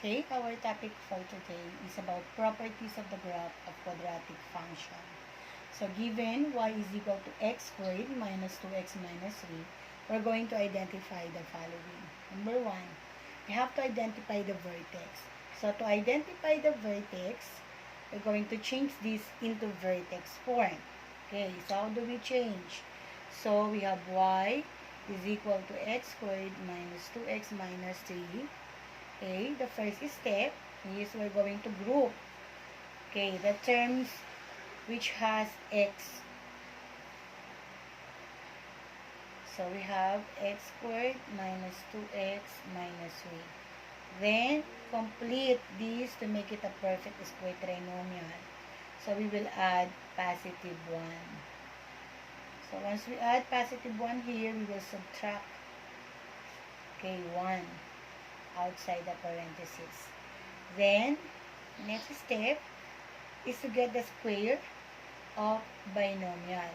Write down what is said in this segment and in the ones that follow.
Okay, our topic for today is about properties of the graph of quadratic function. So given y is equal to x squared minus 2x minus 3, we're going to identify the following. Number 1, we have to identify the vertex. So to identify the vertex, we're going to change this into vertex form. Okay, so how do we change? So we have y is equal to x squared minus 2x minus 3. Okay, the first step is we're going to group, okay, the terms which has x. So we have x squared minus 2x minus 3. Then, complete this to make it a perfect square trinomial. So we will add positive 1. So once we add positive 1 here, we will subtract, okay, 1 outside the parenthesis. Then, next step is to get the square of binomial.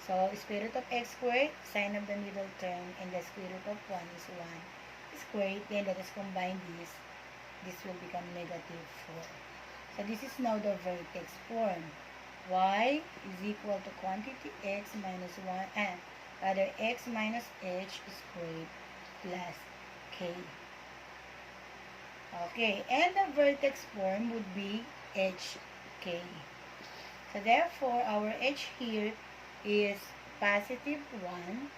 So, square root of x squared, sign of the middle term, and the square root of 1 is 1 squared. Then, let us combine this. This will become negative 4. So, this is now the vertex form. Y is equal to quantity x minus 1 and rather x minus h squared plus k. Okay, and the vertex form would be hk. So therefore, our h here is positive 1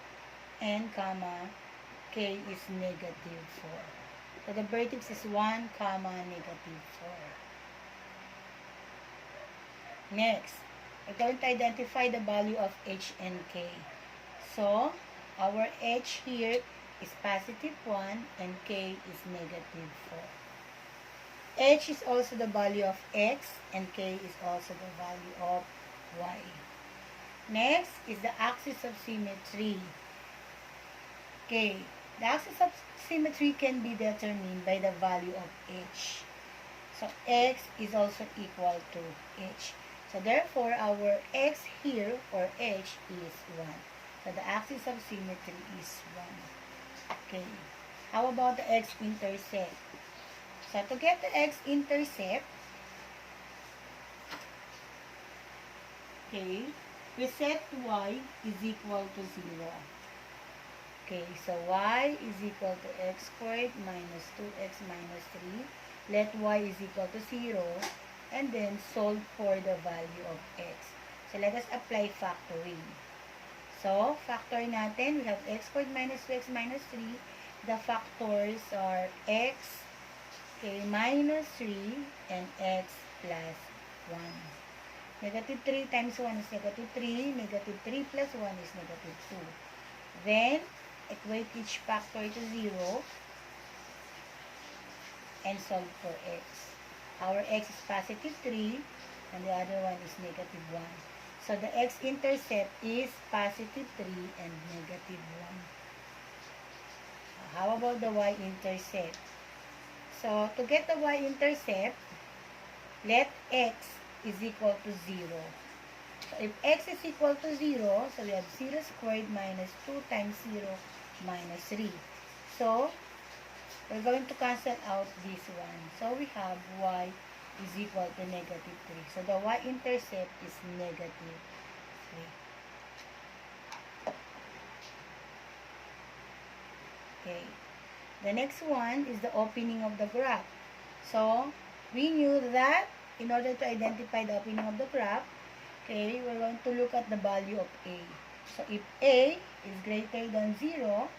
and comma k is negative 4. So the vertex is 1 comma negative 4. Next, we're going to identify the value of h and k. So our h here is positive 1 and k is negative 4. H is also the value of x and k is also the value of y. Next is the axis of symmetry. Okay, the axis of symmetry can be determined by the value of h. So x is also equal to h. So therefore, our x here or h is 1. So the axis of symmetry is 1. Okay, how about the x-intercept? So to get the x-intercept, okay, we set y is equal to 0. Okay, so y is equal to x squared minus 2x minus 3. Let y is equal to 0 and then solve for the value of x. So let us apply factoring. So, factor natin, we have x squared minus 2x minus 3. The factors are x, okay, minus 3 and x plus 1. Negative 3 times 1 is negative 3. Negative 3 plus 1 is negative 2. Then, equate each factor to 0 and solve for x. Our x is positive 3 and the other one is negative 1. So, the x-intercept is positive 3 and negative 1. How about the y-intercept? So, to get the y-intercept, let x is equal to 0. So, if x is equal to 0, so we have 0 squared minus 2 times 0 minus 3. So, we're going to cancel out this one. So, we have y is equal to negative 3. So, the y-intercept is negative 3. Okay. The next one is the opening of the graph. So, we knew that in order to identify the opening of the graph, okay, we're going to look at the value of a. So, if a is greater than 0,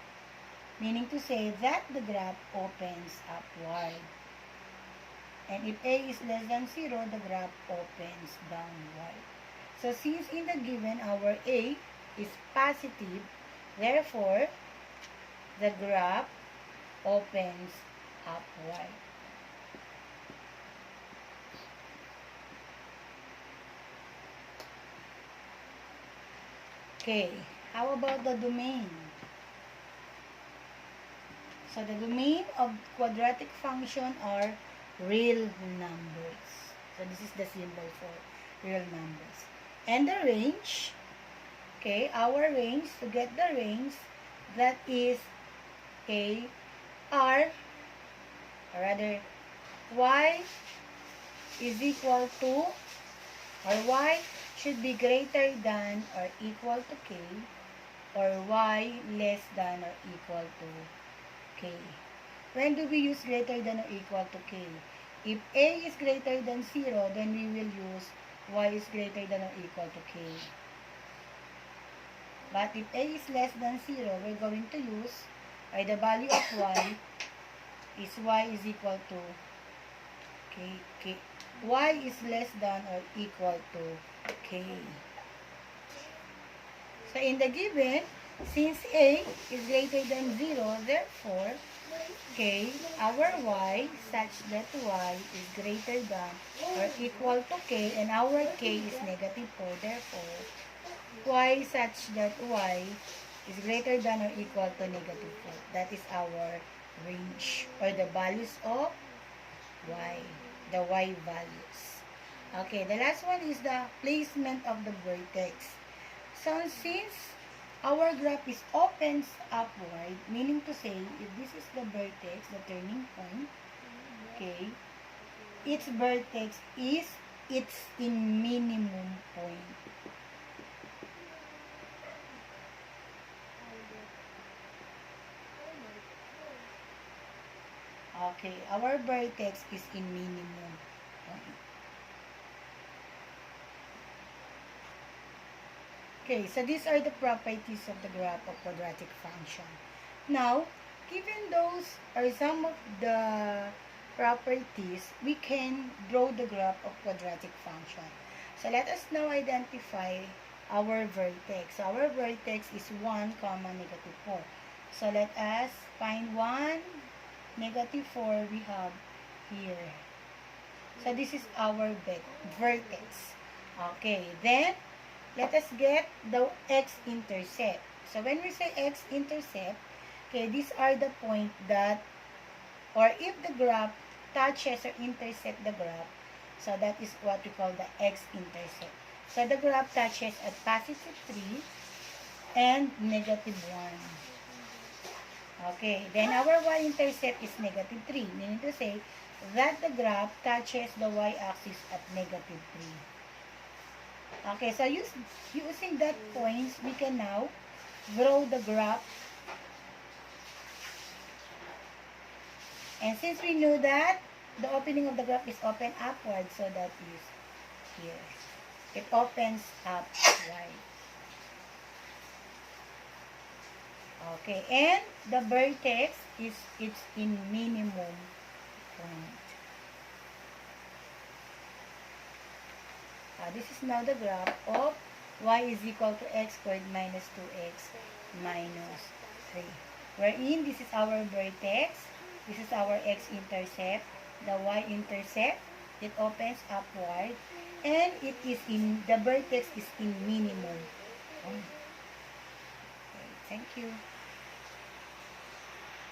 meaning to say that the graph opens upward. And if a is less than 0, the graph opens downward. So, since in the given our a is positive, therefore, the graph opens upward. Okay, how about the domain? So, the domain of quadratic function are real numbers. So, this is the symbol for real numbers. And the range, okay, our range, to get the range, that is, okay, R, or rather, y is equal to, or y should be greater than or equal to k, or y less than or equal to k. When do we use greater than or equal to k? If a is greater than 0, then we will use y is greater than or equal to k. But if a is less than 0, we're going to use, or the value of y is equal to k. Y is less than or equal to k. So in the given, since a is greater than 0, therefore, k, our y, such that y is greater than or equal to k, and our k is negative 4, therefore, y such that y is greater than or equal to negative 4. That is our range, or the values of y, the y values. Okay, the last one is the placement of the vertex. So, since our graph is opens upward, meaning to say, if this is the vertex, the turning point, okay, its vertex is its in minimum point. Okay, our vertex is in minimum point. Okay, so these are the properties of the graph of quadratic function. Now, given those are some of the properties, we can draw the graph of quadratic function. So let us now identify our vertex. Our vertex is 1, negative 4. So let us find 1, negative 4 we have here. So this is our vertex. Okay, then let us get the x-intercept. So when we say x-intercept, okay, these are the point that, or if the graph touches or intersect the graph, so that is what we call the x-intercept. So the graph touches at positive 3 and negative 1. Okay, then our y-intercept is negative 3, meaning to say that the graph touches the y-axis at negative 3. Okay, so using that points, we can now draw the graph. And since we know that the opening of the graph is open upward, so that is here. It opens upward. Okay, and the vertex is its in minimum point. This is now the graph of y is equal to x squared minus 2x minus 3. Wherein this is our vertex, this is our x-intercept, the y-intercept, it opens upward, and it is in, the vertex is in minimum. Okay, thank you.